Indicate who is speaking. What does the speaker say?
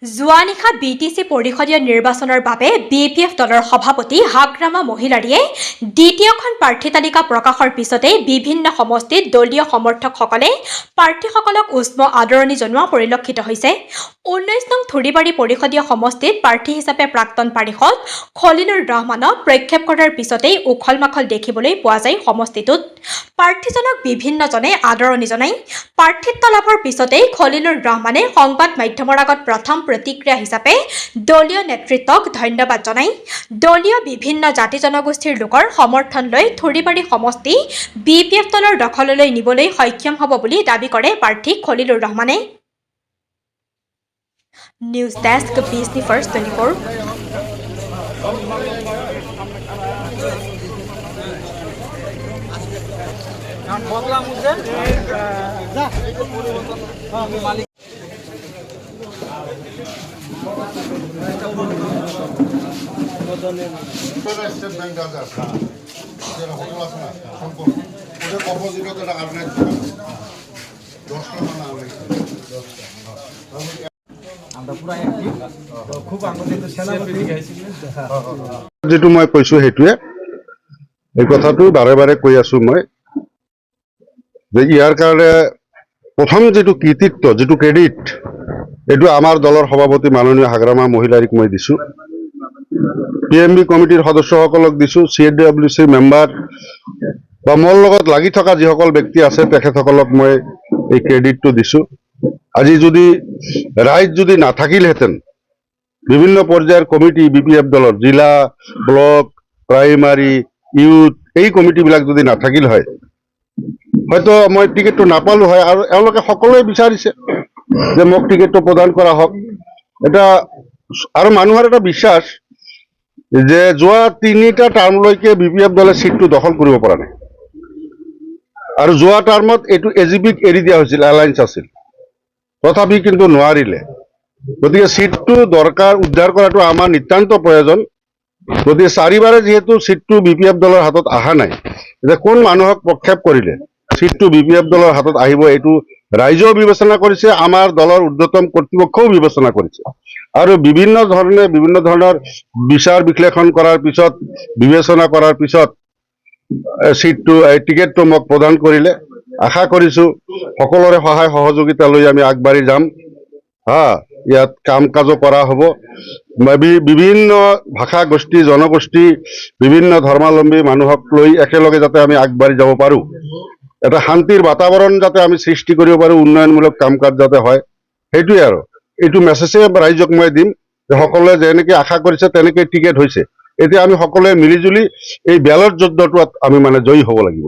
Speaker 1: যোৱা নিশা বিটিচি পৰিষদীয় নিৰ্বাচনৰ বাবে বিপিএফ দলৰ সভাপতি হাগ্ৰামা মহিলাৰীয়ে দ্বিতীয়খন প্ৰাৰ্থী তালিকা প্ৰকাশৰ পিছতে বিভিন্ন সমষ্টিত দলীয় সমৰ্থকসকলে প্ৰাৰ্থীসকলক উষ্ম আদৰণি জনোৱা পৰিলক্ষিত হৈছে। 19 নং থুৰিবাৰী পৰিষদীয় সমষ্টিত প্ৰাৰ্থী হিচাপে প্ৰাক্তন পাৰিষদ খলিলুৰ ৰহমানক প্ৰক্ষেপ কৰাৰ পিছতেই উখল মাখল দেখিবলৈ পোৱা যায়। সমষ্টিটোত প্ৰাৰ্থীজনক বিভিন্নজনে আদৰণি জনায়। প্ৰাৰ্থিত্ব লাভৰ পিছতেই খলিলুৰ ৰহমানে সংবাদ মাধ্যমৰ আগত প্ৰথম প্ৰতিক্ৰিয়া হিচাপে দলীয় নেতৃত্বক ধন্যবাদ জনায়। দলীয় বিভিন্ন জাতি জনগোষ্ঠীৰ লোকৰ সমৰ্থন লৈ থুৰিবাৰী সমষ্টি বিপিএফ দলৰ দখললৈ নিবলৈ সক্ষম হ'ব বুলি দাবী কৰে প্ৰাৰ্থী খলিলুৰ ৰহমানে। News desk Bijni first 24।
Speaker 2: যেটো মই কৈছো হেতুৱে এই কথাটো বাৰে বাৰে কৈ আছো মই যে ইয়াৰ কাৰণে প্ৰথম যেটো কৃতিত্ব যেটো ক্ৰেডিট এটো আমাৰ দলৰ সভাপতি মাননীয় হাগ্ৰামা মহিলাৰীক মই দিছো। পিএমবি কমিটিৰ সদস্যসকলক দিছো। CWC মেম্বাৰ বা মোৰ লগত লাগি থকা যিসকল ব্যক্তি আছে তেখেতসকলক মই এই ক্ৰেডিটটো দিছো। আজি যদি ৰাইজ যদি নাথাকিলহেঁতেন বিভিন্ন পৰ্যায়ৰ কমিটি বিপিএফ দলৰ জিলা ব্লক প্ৰাইমাৰী ইউথ এই কমিটিবিলাক যদি নাথাকিল হয় হয়তো মই টিকেটটো নাপালো হয়। আৰু এওঁলোকে সকলোৱে বিচাৰিছে যে মোক টিকেটটো প্ৰদান কৰা হওক। এটা আৰু মানুহৰ এটা বিশ্বাস যে যোৱা 3টা টাৰ্মলৈকে বিপিএফ দলে সিটটো দখল কৰিব পৰা নাই আৰু যোৱা টাৰ্মত এইটো এজিপিক এৰি দিয়া হৈছিল, এলায়েন্স আছিল, তথাপি কিন্তু নোৱাৰিলে। গতিকে সিটটো দৰকাৰ, উদ্ধাৰ কৰাটো আমাৰ নিতান্ত প্ৰয়োজন। গতিকে 4বাৰে যিহেতু সিটটো বিপিএফ দলৰ হাতত অহা নাই, যে কোন মানুহক প্ৰক্ষেপ কৰিলে সিটটো বিপিএফ দলৰ হাতত আহিব এইটো ৰাইজেও বিবেচনা কৰিছে, আমাৰ দলৰ ঊৰ্ধ্বতম কৰ্তৃপক্ষও বিবেচনা কৰিছে আৰু বিভিন্ন ধৰণৰ বিচাৰ বিশ্লেষণ কৰাৰ পিছত বিবেচনা কৰাৰ পিছত সিটটো টিকেটটো মোক প্ৰদান কৰিলে। আশা কৰিছো সকলোৰে সহায় সহযোগিতা লৈ আমি আগবাঢ়ি যাম। ইয়াত কাম কাজো কৰা হ'ব। বিভিন্ন ভাষা গোষ্ঠী জনগোষ্ঠী বিভিন্ন ধৰ্মাৱলম্বী মানুহক লৈ একেলগে যাতে আমি আগবাঢ়ি যাব পাৰো, এটা শান্তিৰ বাতাবৰণ যাতে আমি সৃষ্টি কৰিব পাৰো, উন্নয়নমূলক কাম কাজ যাতে হয়, সেইটোৱে আৰু এইটো মেছেজে ৰাইজক মই দিম যে সকলোৱে যেনেকে আশা কৰিছে তেনেকে টিকেট হৈছে। এতিয়া আমি সকলোৱে মিলিজুলি এই বেলট যুদ্ধটোত আমি জয়ী হ'ব লাগিব।